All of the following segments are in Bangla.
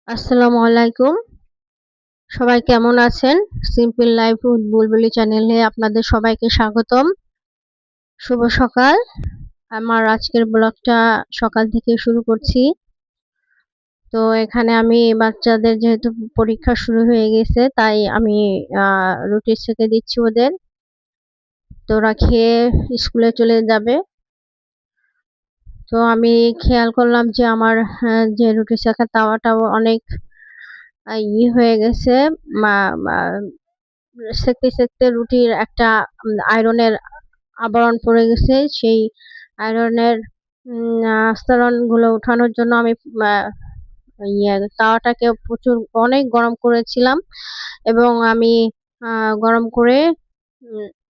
আসসালামু আলাইকুম। সবাই কেমন আছেন? সিম্পল লাইফ উইথ বুলবুলি চ্যানেলে আপনাদের সবাইকে স্বাগতম। শুভ সকাল। আমার আজকের ব্লগটা সকাল থেকে শুরু করছি। তো এখানে আমি বাচ্চাদের যেহেতু পরীক্ষা শুরু হয়ে গেছে তাই আমি রুটি সেঁকে দিচ্ছি ওদের। তো ওরা খেয়ে স্কুলে চলে যাবে। তো আমি খেয়াল করলাম যে আমার যে রুটি সেঁকার তাওয়াটাও অনেক হয়ে গেছে। মা মা সেঁকতে সেঁকতে রুটির একটা আয়রনের আবরণ পড়ে গেছে। সেই আয়রনের আস্তরণ গুলো উঠানোর জন্য আমি তাওয়াটাকে প্রচুর অনেক গরম করেছিলাম এবং আমি গরম করে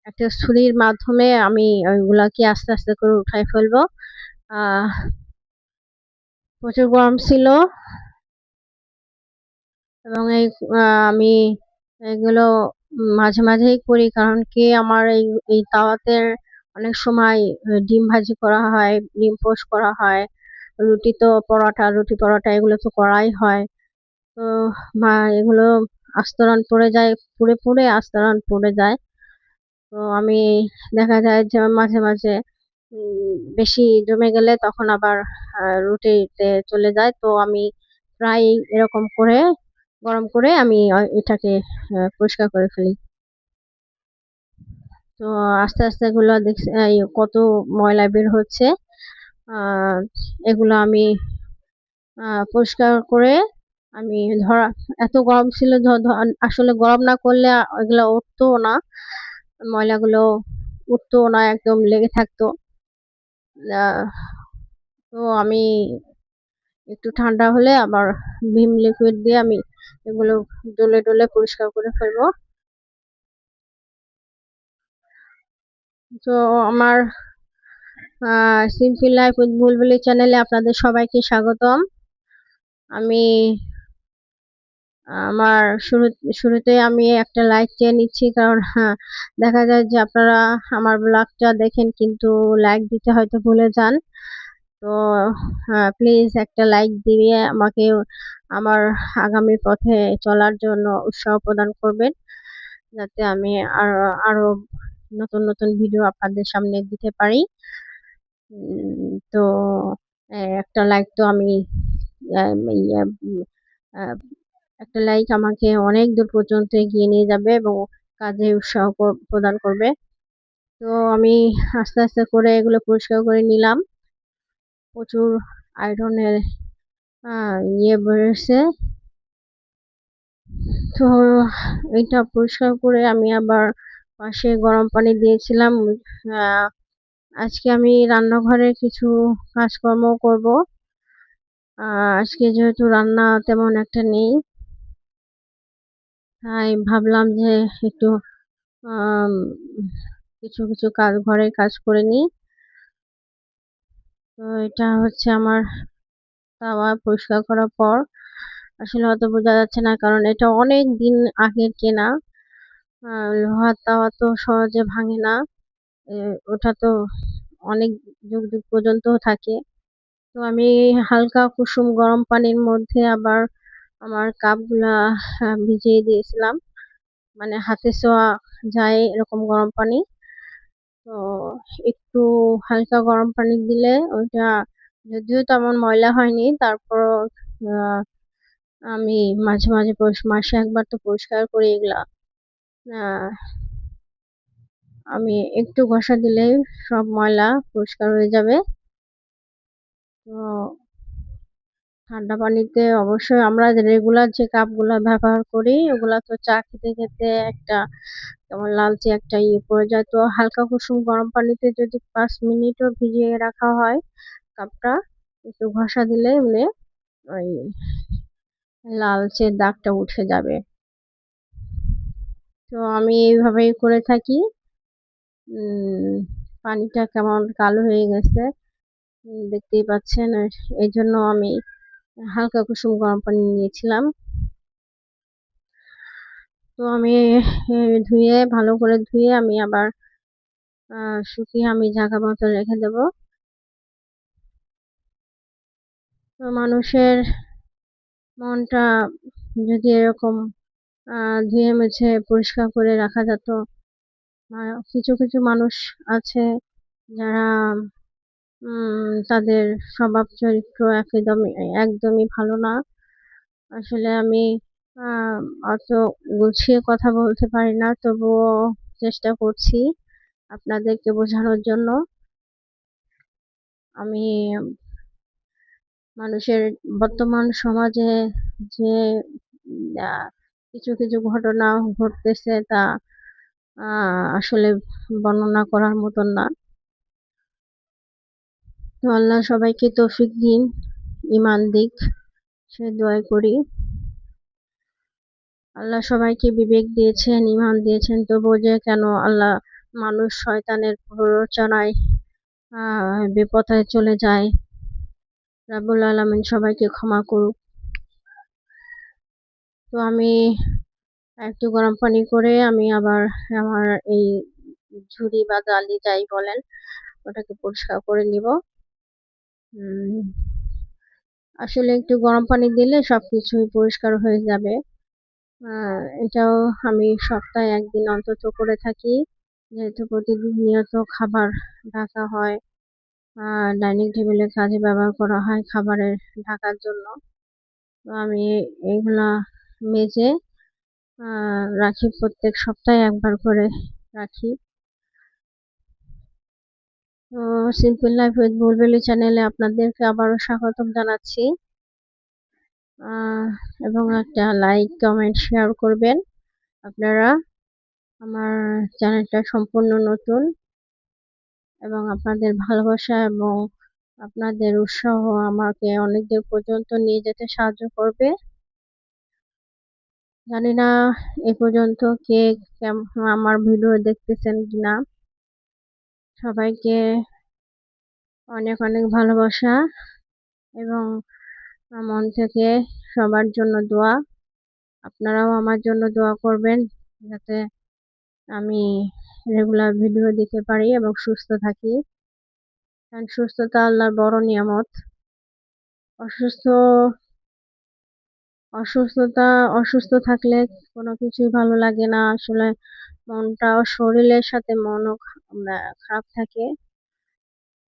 একটা ছুরির মাধ্যমে আমি ওইগুলাকে আস্তে আস্তে করে উঠায় ফেলবো। আহ প্রচুর গরম ছিল এবং আমি এগুলো মাঝে মাঝেই করি, কারণ কি আমার এই তাওয়াতে অনেক সময় ডিম ভাজি করা হয়, ডিম পোস্ট করা হয়, রুটি পরোটা এগুলো তো করাই হয়। তো এগুলো আস্তরণ পড়ে যায়, পুড়ে পুড়ে আস্তরণ পড়ে যায়। তো আমি দেখা যায় যে মাঝে মাঝে বেশি জমে গেলে তখন আবার রুটিতে চলে যায়। তো আমি প্রায় এরকম করে গরম করে আমি এটাকে পরিষ্কার করে ফেলি। তো আস্তে আস্তে এগুলো দেখছি কত ময়লা বের হচ্ছে। আহ এগুলো আমি পরিষ্কার করে আমি ধরা এত গরম ছিল, আসলে গরম না করলে এগুলো উঠতো না, ময়লাগুলো উঠতো না, একদম লেগে থাকতো। আহ, তো আমি একটু ঠান্ডা হলে আবার ভিম লিকুইড দিয়ে আমি এগুলো ডলে ডলে পরিষ্কার করে ফেলবো। তো আমার সিম্পল লাইফ উইথ বুলবুলি চ্যানেলে আপনাদের সবাইকে স্বাগতম। আমি আমার শুরুতে আমি একটা লাইক চেয়ে নিচ্ছি, কারণ দেখা যায় যে আপনারা আমার ব্লগটা দেখেন কিন্তু লাইক দিতে হয়তো ভুলে যান। তো প্লিজ একটা লাইক দিয়ে আমাকে আমার আগামী পথে চলার জন্য উৎসাহ প্রদান করবেন, যাতে আমি আরো আরো নতুন নতুন ভিডিও আপনাদের সামনে দিতে পারি। তো একটা লাইক তো আমি আহ, ইয়ে, উম, আহ, একটা লাইক আমাকে অনেক দূর পর্যন্ত এগিয়ে নিয়ে যাবে এবং কাজে উৎসাহ প্রদান করবে। তো আমি আস্তে আস্তে করে এগুলো পরিষ্কার করে নিলাম। প্রচুর আয়রনের বেরোচ্ছে। তো এটা পরিষ্কার করে আমি আবার পাশে গরম পানি দিয়েছিলাম। আহ, আজকে আমি রান্নাঘরে কিছু কাজকর্ম করব। আজকে যেহেতু রান্না তেমন একটা নেই, তাই ভাবলাম যে একটু আম, কিছু কিছু কাজ, ঘরের কাজ করে নিই। তো এটা হচ্ছে আমার তাওয়া পরিষ্কার করার পর। আসলে অত বোঝা যাচ্ছে না, কারণ এটা অনেক দিন আগের কেনা। লোহার তাওয়া তো সহজে ভাঙে না। ওটা তো অনেক যুগ যুগ পর্যন্ত থাকে। তো আমি হালকা কুসুম গরম পানির মধ্যে আবার আমার কাপগুলা ভিজিয়ে দিয়েছিলাম, মানে হাতে ছোঁয়া যায় এরকম গরম পানি। তো একটু হালকা গরম পানি দিলে ওইটা যদিও তেমন ময়লা হয়নি, তারপর আমি মাঝে মাঝে মাসে একবার তো পরিষ্কার করি এগুলা। আহ, আমি একটু ঘষা দিলেই সব ময়লা পরিষ্কার হয়ে যাবে। তো ঠান্ডা পানিতে অবশ্যই আমরা রেগুলার যে কাপগুলা ব্যবহার করি ওগুলা তো চা খেতে খেতে একটা যেমন লালচে একটা পড়ে যায়। তো হালকা কুসুম গরম পানিতে যদি 5 মিনিটও ভিজিয়ে রাখা হয় কাপটা, একটু ঘষা দিলে এমনি ওই লালচে দাগটা উঠে যাবে। তো আমি এইভাবেই করে থাকি। পানিটা কেমন কালো হয়ে গেছে, দেখতেই পাচ্ছেন। এই জন্য আমি হালকা কুসুম গরম পানি নিয়েছিলাম। তো আমি ধুয়ে ভালো করে ধুয়ে আমি আবার শুকিয়ে আমি জায়গা মতো রেখে দেব। তো মানুষের মনটা যদি এরকম ধুয়ে মুছে পরিষ্কার করে রাখা যেত। কিছু কিছু মানুষ আছে যারা তাদের স্বভাব চরিত্র একদমই ভালো না। আসলে আমি আহ অত গুছিয়ে কথা বলতে পারি না, তবুও চেষ্টা করছি আপনাদেরকে বোঝানোর জন্য। আমি মানুষের বর্তমান সমাজে যে কিছু কিছু ঘটনা ঘটতেছে তা আসলে বর্ণনা করার মতন না। তো আল্লাহ সবাইকে তৌফিক দিন, ইমান দিক, সে দোয়াই করি। আল্লাহ সবাইকে বিবেক দিয়েছেন, ইমান দিয়েছেন, তবুও যে কেন আল্লাহ মানুষ শয়তানের প্ররোচনায় বিপথে চলে যায়। রাব্বুল আলামিন সবাইকে ক্ষমা করুক। তো আমি একটু গরম পানি করে আমি আবার আমার এই ঝুড়ি বা গালি যাই বলেন ওটাকে পরিষ্কার করে নিব। আসলে একটু গরম পানি দিলে সবকিছুই পরিষ্কার হয়ে যাবে। এটাও আমি সপ্তাহে একদিন অন্তত করে থাকি, যেহেতু প্রতিনিয়ত খাবার ঢাকা হয়, ডাইনিং টেবিলে কাজে ব্যবহার করা হয় খাবারের ঢাকার জন্য। তো আমি এগুলা মেজে রাখি, প্রত্যেক সপ্তাহে একবার করে রাখি। তো সিম্পল লাইফ উইথ বুলবুলি চ্যানেলে আপনাদেরকে আবারও স্বাগতম জানাচ্ছি, এবং একটা লাইক কমেন্ট শেয়ার করবেন আপনারা। আমার চ্যানেলটা সম্পূর্ণ নতুন এবং আপনাদের ভালোবাসা এবং আপনাদের উৎসাহ আমাকে অনেক দূর পর্যন্ত নিয়ে যেতে সাহায্য করবে। জানি না এ পর্যন্ত কে আমার ভিডিও দেখতেছেন কিনা। সবাইকে অনেক অনেক ভালোবাসা এবং মন থেকে সবার জন্য দোয়া। আপনারাও আমার জন্য দোয়া করবেন যাতে আমি রেগুলার ভিডিও দিতে পারি এবং সুস্থ থাকি, কারণ সুস্থতা আল্লাহর বড় নিয়ামত। অসুস্থ থাকলে কোনো কিছুই ভালো লাগে না আসলে। মনটাও শরীরের সাথে মনও খারাপ থাকে।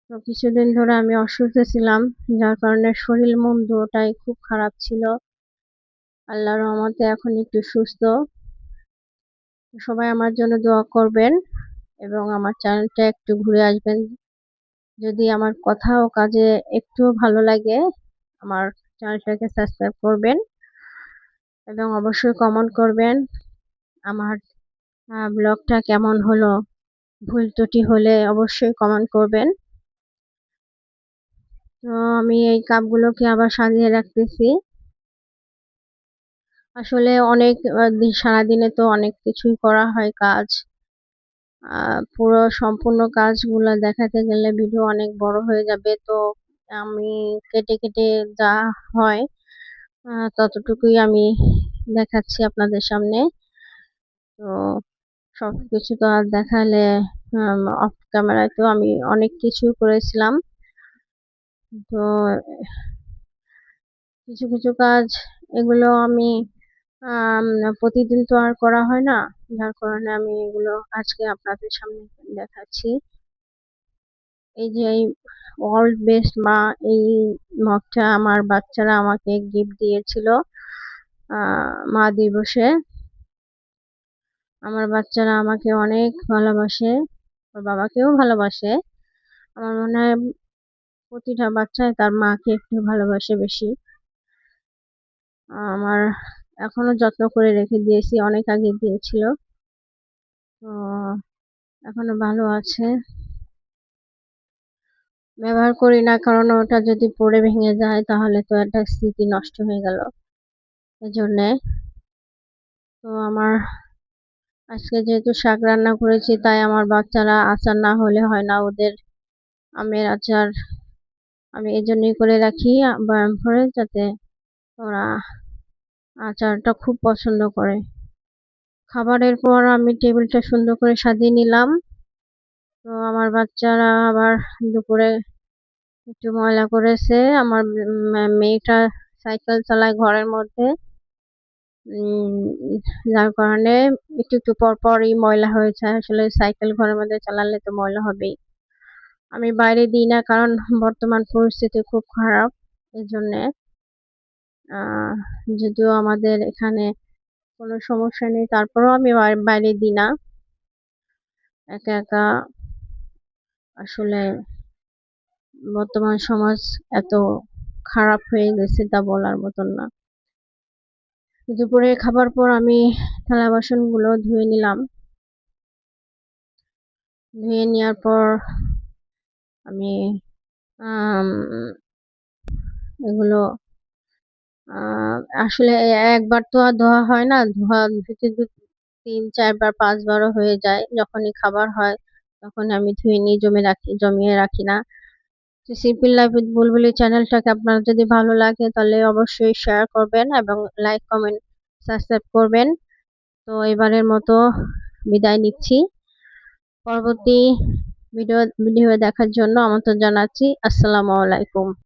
তো কিছুদিন ধরে আমি অসুস্থ ছিলাম, যার কারণে শরীর মন দুটোটাই খুব খারাপ ছিল। আল্লাহর রহমতে এখন একটু সুস্থ। সবাই আমার জন্য দোয়া করবেন এবং আমার চ্যানেলটা একটু ঘুরে আসবেন। যদি আমার কথা ও কাজে একটু ভালো লাগে আমার চ্যানেলটাকে সাবস্ক্রাইব করবেন এবং অবশ্যই কমেন্ট করবেন আমার ব্লগটা কেমন হলো। ভুল ত্রুটি হলে অবশ্যই কমেন্ট করবেন। তো আমি এই কাপগুলোকে আবার সাজিয়ে রাখতেছি। আসলে অনেক সারাদিনে তো অনেক কিছুই করা হয় কাজ। পুরো সম্পূর্ণ কাজগুলো দেখাতে গেলে ভিডিও অনেক বড় হয়ে যাবে। তো আমি কেটে কেটে যা হয় ততটুকুই আমি দেখাচ্ছি আপনাদের সামনে। তো সবকিছু তো আর দেখালে অফ ক্যামেরায় তো আমি অনেক কিছু করেছিলাম। তো কিছু কিছু কাজ এগুলো আমি প্রতিদিন তো আর করা হয় না, যার কারণে আমি এগুলো আজকে আপনাদের সামনে দেখাচ্ছি। এই যে এই ওয়ার্ল্ড বেস্ট মা, এই মগটা আমার বাচ্চারা আমাকে গিফট দিয়েছিল মা দিবসে। আমার বাচ্চারা আমাকে অনেক ভালোবাসে, ওর বাবাকেও ভালোবাসে। আমার মনে হয় প্রতিটা বাচ্চাই তার মাকে একটু ভালোবাসে বেশি। আমার এখনো যত্ন করে রেখে দিয়েছি, অনেক আগে দিয়েছিল, তো এখনো ভালো আছে। ব্যবহার করি না কারণ ওটা যদি পড়ে ভেঙে যায় তাহলে তো একটা স্মৃতি নষ্ট হয়ে গেল, এজন্যে। তো আমার আজকে যেহেতু শাক রান্না করেছি তাই আমার বাচ্চারা আচার না হলে হয় না, ওদের আমের আচার আমি এজন্যই করে রাখি বয়াম ভরে, যাতে ওরা আচারটা খুব পছন্দ করে। খাবারের পর আমি টেবিলটা সুন্দর করে সাজিয়ে নিলাম। তো আমার বাচ্চারা আবার দুপুরে একটু ময়লা করেছে। আমার মেয়েটা সাইকেল চালাই ঘরের মধ্যে। উম যার কারণে একটু পর পরই ময়লা হয়ে যায়। আসলে সাইকেল ঘরের মধ্যে চালালে তো ময়লা হবেই। আমি বাইরে দিই না, কারণ বর্তমান পরিস্থিতি খুব খারাপ। এজন্যে যদিও আমাদের এখানে কোনো সমস্যা নেই, তারপরেও আমি বাইরে দিই না। একা আসলে বর্তমান সমাজ এত খারাপ হয়ে গেছে তা বলার মতন না। দুপুরে খাবার পর আমি থালা বাসনগুলো ধুয়ে নিলাম। ধুয়ে নেওয়ার পর আমি আম এগুলো আসলে একবার তো আর ধোয়া হয় না। ধুতে ৩-৪ বার ৫ বারও হয়ে যায়। যখনই খাবার হয় তখন আমি ধুয়ে নিয়ে জমিয়ে রাখি না। তো সিম্পল লাইফ উইথ বুলবুলি চ্যানেলটাকে আপনার যদি ভালো লাগে তাহলে অবশ্যই শেয়ার করবেন এবং লাইক, কমেন্ট, সাবস্ক্রাইব করবেন। তো এবারের মতো বিদায় নিচ্ছি। পরবর্তী ভিডিও দেখার জন্য আমন্ত্রণ জানাচ্ছি। আসসালামু আলাইকুম।